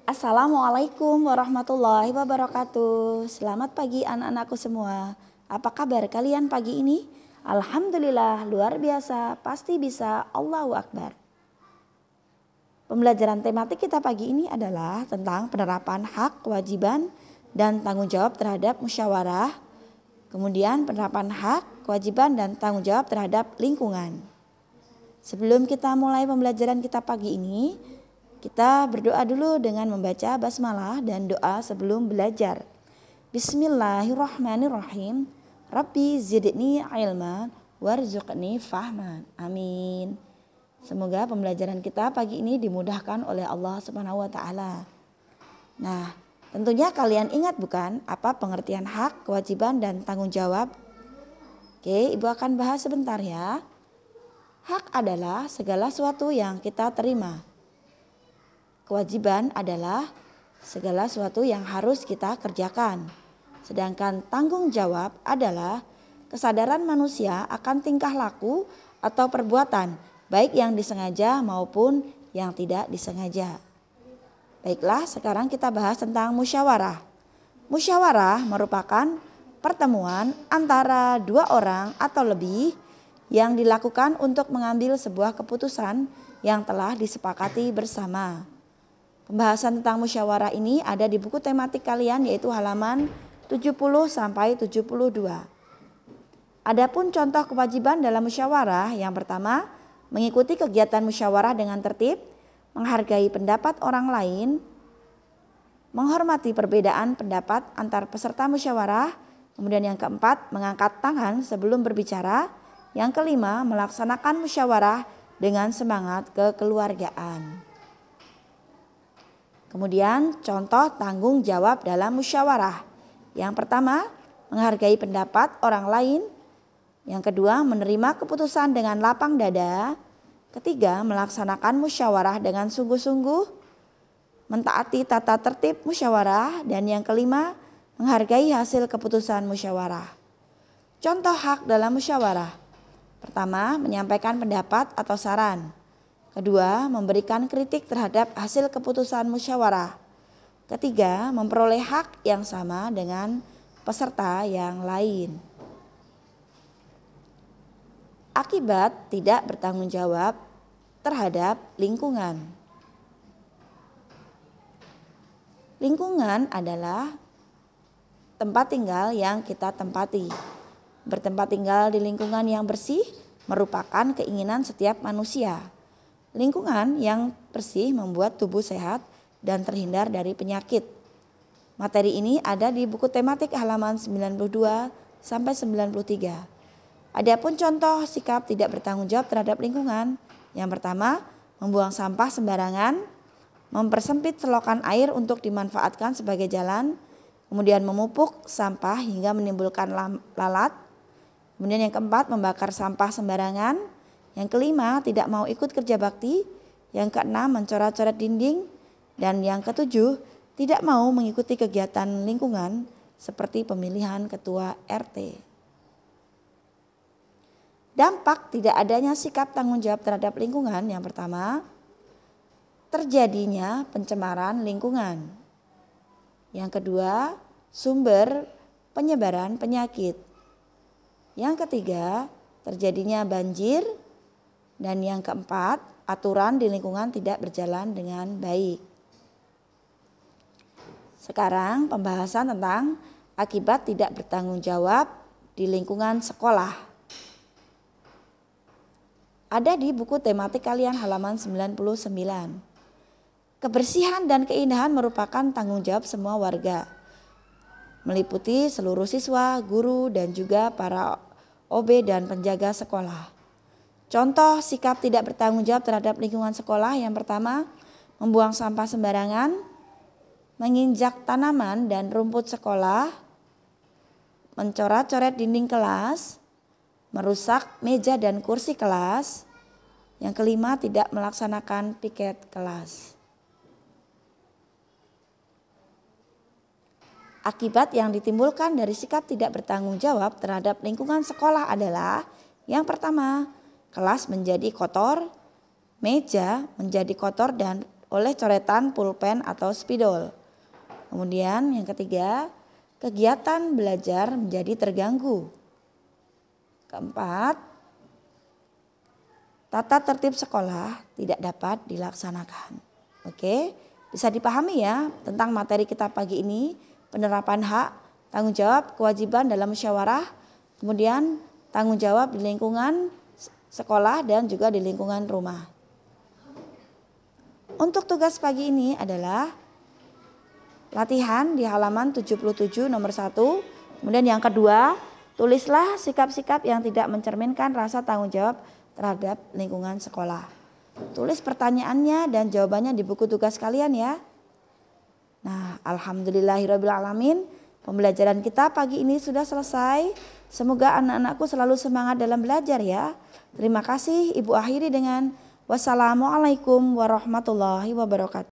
Assalamualaikum warahmatullahi wabarakatuh. Selamat pagi anak-anakku semua. Apa kabar kalian pagi ini? Alhamdulillah luar biasa, pasti bisa, Allahu Akbar. Pembelajaran tematik kita pagi ini adalah tentang penerapan hak, kewajiban, dan tanggung jawab terhadap musyawarah. Kemudian penerapan hak, kewajiban, dan tanggung jawab terhadap lingkungan. Sebelum kita mulai pembelajaran kita pagi ini, kita berdoa dulu dengan membaca basmalah dan doa sebelum belajar. Bismillahirrahmanirrahim. Rabbi zidni ilman warzuqni fahman. Amin. Semoga pembelajaran kita pagi ini dimudahkan oleh Allah Subhanahu wa taala. Nah, tentunya kalian ingat bukan apa pengertian hak, kewajiban, dan tanggung jawab? Oke, Ibu akan bahas sebentar ya. Hak adalah segala sesuatu yang kita terima. Kewajiban adalah segala sesuatu yang harus kita kerjakan. Sedangkan tanggung jawab adalah kesadaran manusia akan tingkah laku atau perbuatan, baik yang disengaja maupun yang tidak disengaja. Baiklah, sekarang kita bahas tentang musyawarah. Musyawarah merupakan pertemuan antara dua orang atau lebih yang dilakukan untuk mengambil sebuah keputusan yang telah disepakati bersama. Pembahasan tentang musyawarah ini ada di buku tematik kalian, yaitu halaman 70 sampai 72. Adapun contoh kewajiban dalam musyawarah, yang pertama, mengikuti kegiatan musyawarah dengan tertib, menghargai pendapat orang lain, menghormati perbedaan pendapat antar peserta musyawarah, kemudian yang keempat, mengangkat tangan sebelum berbicara, yang kelima, melaksanakan musyawarah dengan semangat kekeluargaan. Kemudian contoh tanggung jawab dalam musyawarah. Yang pertama, menghargai pendapat orang lain. Yang kedua, menerima keputusan dengan lapang dada. Ketiga, melaksanakan musyawarah dengan sungguh-sungguh. Mentaati tata tertib musyawarah. Dan yang kelima, menghargai hasil keputusan musyawarah. Contoh hak dalam musyawarah. Pertama, menyampaikan pendapat atau saran. Kedua, memberikan kritik terhadap hasil keputusan musyawarah. Ketiga, memperoleh hak yang sama dengan peserta yang lain. Akibat tidak bertanggung jawab terhadap lingkungan. Lingkungan adalah tempat tinggal yang kita tempati. Bertempat tinggal di lingkungan yang bersih merupakan keinginan setiap manusia. Lingkungan yang bersih membuat tubuh sehat dan terhindar dari penyakit. Materi ini ada di buku tematik halaman 92 sampai 93. Adapun contoh sikap tidak bertanggung jawab terhadap lingkungan. Yang pertama, membuang sampah sembarangan, mempersempit selokan air untuk dimanfaatkan sebagai jalan, kemudian memupuk sampah hingga menimbulkan lalat. Kemudian yang keempat, membakar sampah sembarangan. Yang kelima, tidak mau ikut kerja bakti. Yang keenam, mencoret-coret dinding. Dan yang ketujuh, tidak mau mengikuti kegiatan lingkungan seperti pemilihan ketua RT. Dampak tidak adanya sikap tanggung jawab terhadap lingkungan. Yang pertama, terjadinya pencemaran lingkungan. Yang kedua, sumber penyebaran penyakit. Yang ketiga, terjadinya banjir. Dan yang keempat, aturan di lingkungan tidak berjalan dengan baik. Sekarang pembahasan tentang akibat tidak bertanggung jawab di lingkungan sekolah. Ada di buku tematik kalian halaman 99. Kebersihan dan keindahan merupakan tanggung jawab semua warga. Meliputi seluruh siswa, guru, dan juga para OB dan penjaga sekolah. Contoh sikap tidak bertanggung jawab terhadap lingkungan sekolah. Yang pertama, membuang sampah sembarangan, menginjak tanaman dan rumput sekolah, mencoret-coret dinding kelas, merusak meja dan kursi kelas. Yang kelima, tidak melaksanakan piket kelas. Akibat yang ditimbulkan dari sikap tidak bertanggung jawab terhadap lingkungan sekolah adalah yang pertama, kelas menjadi kotor, meja menjadi kotor dan oleh coretan pulpen atau spidol. Kemudian yang ketiga, kegiatan belajar menjadi terganggu. Keempat, tata tertib sekolah tidak dapat dilaksanakan. Oke, bisa dipahami ya tentang materi kita pagi ini, penerapan hak, tanggung jawab, kewajiban dalam musyawarah, kemudian tanggung jawab di lingkungan sekolah dan juga di lingkungan rumah. Untuk tugas pagi ini adalah latihan di halaman 77 nomor 1. Kemudian yang kedua, tulislah sikap-sikap yang tidak mencerminkan rasa tanggung jawab terhadap lingkungan sekolah. Tulis pertanyaannya dan jawabannya di buku tugas kalian ya. Nah, alhamdulillahirrabbilalamin, pembelajaran kita pagi ini sudah selesai. Semoga anak-anakku selalu semangat dalam belajar ya. Terima kasih. Ibu akhiri dengan wassalamualaikum warahmatullahi wabarakatuh.